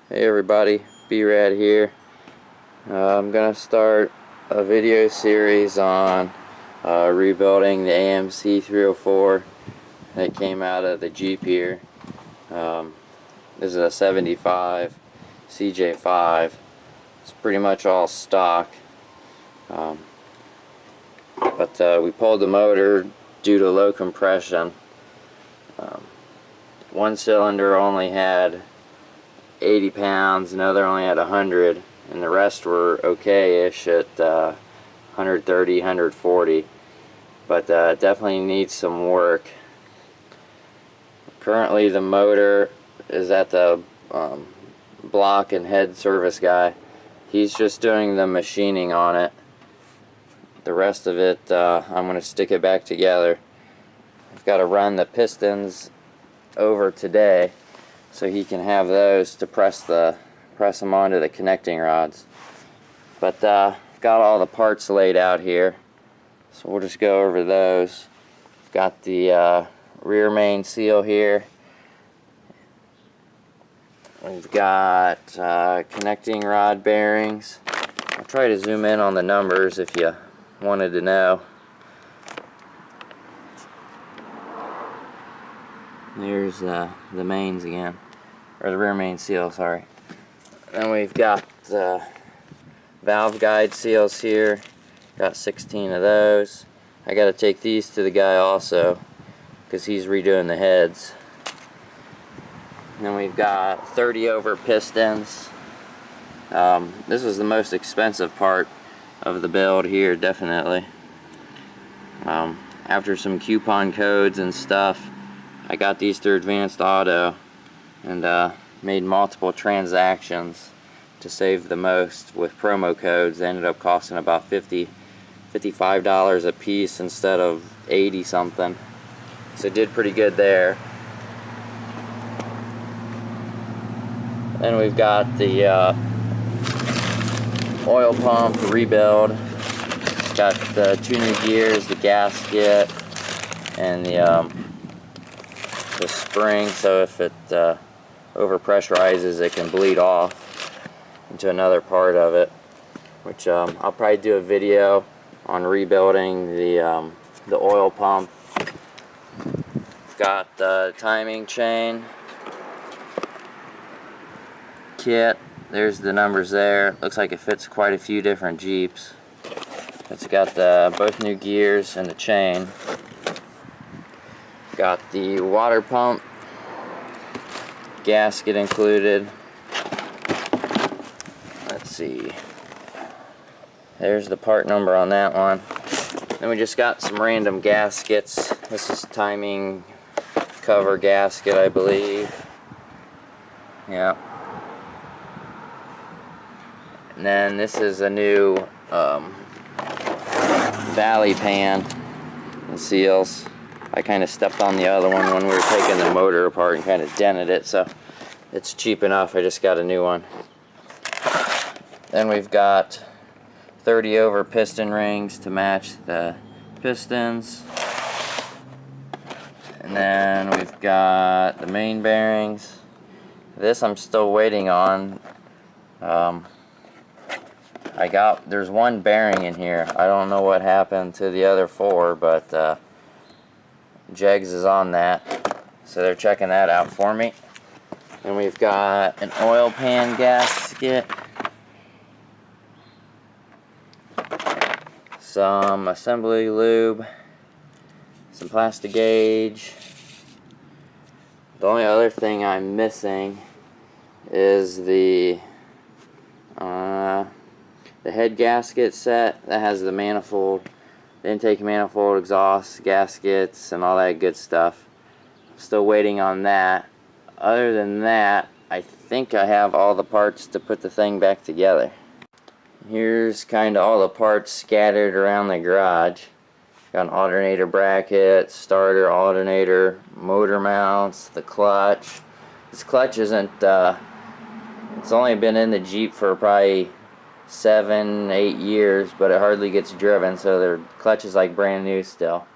Hey everybody, B-rad here. I'm gonna start a video series on rebuilding the AMC 304 that came out of the Jeep here. This is a 75 CJ5. It's pretty much all stock, but we pulled the motor due to low compression. One cylinder only had 80 pounds, another only had 100, and the rest were okay-ish at 130, 140, but definitely needs some work. Currently the motor is at the block and head service guy. He's just doing the machining on it. The rest of it, I'm going to stick it back together. I've got to run the pistons over today so he can have those to press them onto the connecting rods. But got all the parts laid out here, so we'll just go over those. Got the rear main seal here. We've got connecting rod bearings. I'll try to zoom in on the numbers if you wanted to know. There's the mains again, or the rear main seal, sorry. Then we've got the valve guide seals here. Got 16 of those. I got to take these to the guy also because he's redoing the heads. And then we've got 30 over pistons. This was the most expensive part of the build here, definitely. After some coupon codes and stuff, I got these through Advanced Auto and made multiple transactions to save the most with promo codes. They ended up costing about $55 a piece instead of 80 something, so did pretty good there. Then we've got the oil pump rebuild. It's got the 2 new gears, the gasket, and the spring, so if it overpressurizes it can bleed off into another part of it, which I'll probably do a video on rebuilding the oil pump. Got the timing chain kit. There's the numbers there. Looks like it fits quite a few different Jeeps. It's got both new gears and the chain. Got the water pump gasket included. Let's see. There's the part number on that one. Then we just got some random gaskets. This is timing cover gasket, I believe. Yeah. And then this is a new valley pan and seals. I kind of stepped on the other one when we were taking the motor apart and kind of dented it, so it's cheap enough. I just got a new one. Then we've got 30 over piston rings to match the pistons. And then we've got the main bearings. This I'm still waiting on. There's one bearing in here. I don't know what happened to the other 4, but Jegs is on that, so they're checking that out for me. And we've got an oil pan gasket, some assembly lube, some plastic gauge. The only other thing I'm missing is the head gasket set that has the manifold, the intake manifold, exhaust gaskets, and all that good stuff. Still waiting on that. Other than that, I think I have all the parts to put the thing back together. Here's kind of all the parts scattered around the garage. Got an alternator bracket, starter, alternator, motor mounts, the clutch. This clutch isn't, it's only been in the Jeep for probably 7-8 years, but it hardly gets driven, so the clutch is like brand new still.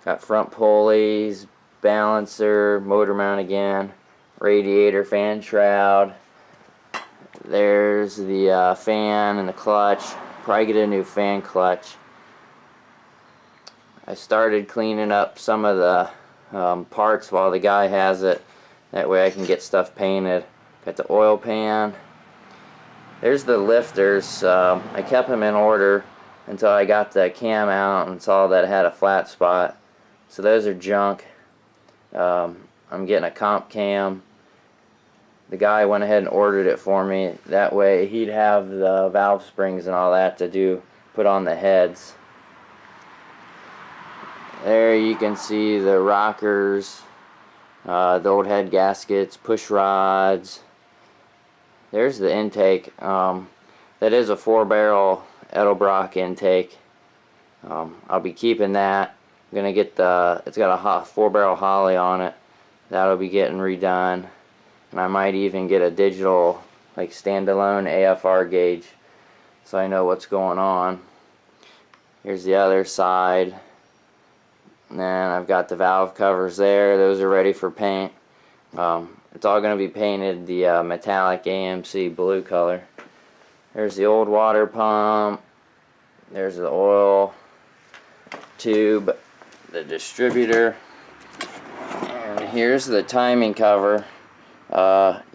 Got front pulleys, balancer, motor mount again, radiator, fan shroud, There's the fan and the clutch. Probably get a new fan clutch. I started cleaning up some of the parts while the guy has it. That way I can get stuff painted. Got the oil pan. There's the lifters. I kept them in order until I got the cam out and saw that it had a flat spot. So those are junk. I'm getting a comp cam. The guy went ahead and ordered it for me. That way he'd have the valve springs and all that to put on the heads. There you can see the rockers, the old head gaskets, push rods. There's the intake. That is a 4-barrel Edelbrock intake. I'll be keeping that. I'm gonna get it's got a 4-barrel Holly on it. That'll be getting redone. And I might even get a digital, like, standalone AFR gauge so I know what's going on. Here's the other side. And then I've got the valve covers there. Those are ready for paint. It's all going to be painted the metallic AMC blue color. There's the old water pump. There's the oil tube, the distributor. And here's the timing cover.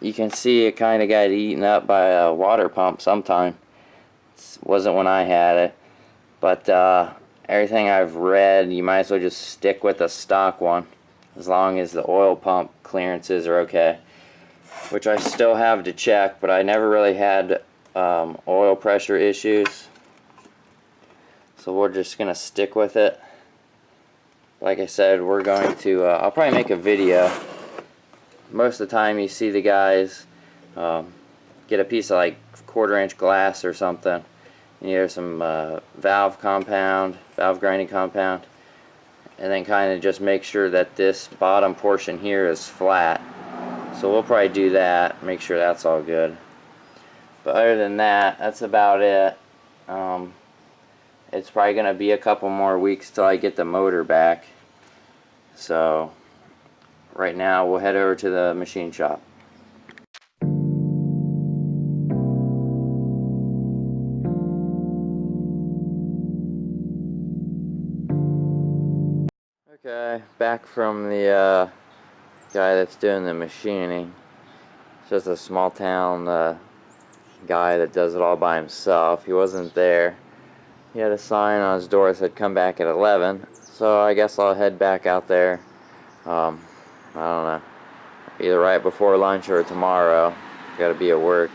You can see it kind of got eaten up by a water pump sometime. It wasn't when I had it. But everything I've read, you might as well just stick with the stock one, as long as the oil pump clearances are okay. Which I still have to check, but I never really had oil pressure issues. So we're just going to stick with it. Like I said, we're going to, I'll probably make a video. Most of the time you see the guys get a piece of like 1/4-inch glass or something. You know, some valve grinding compound, and then kind of just make sure that this bottom portion here is flat. So we'll probably do that, make sure that's all good. But other than that, that's about it. It's probably going to be a couple more weeks till I get the motor back. So right now we'll head over to the machine shop. Okay, back from the guy that's doing the machining. It's just a small town guy that does it all by himself. He wasn't there. He had a sign on his door that said come back at 11. So I guess I'll head back out there. I don't know, either right before lunch or tomorrow. Gotta be at work.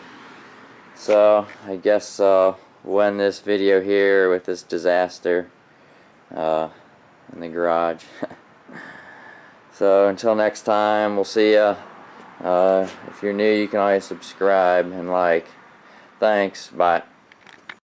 So I guess we'll end this video here with this disaster in the garage. So until next time, we'll see ya. If you're new, you can always subscribe and like. Thanks, bye.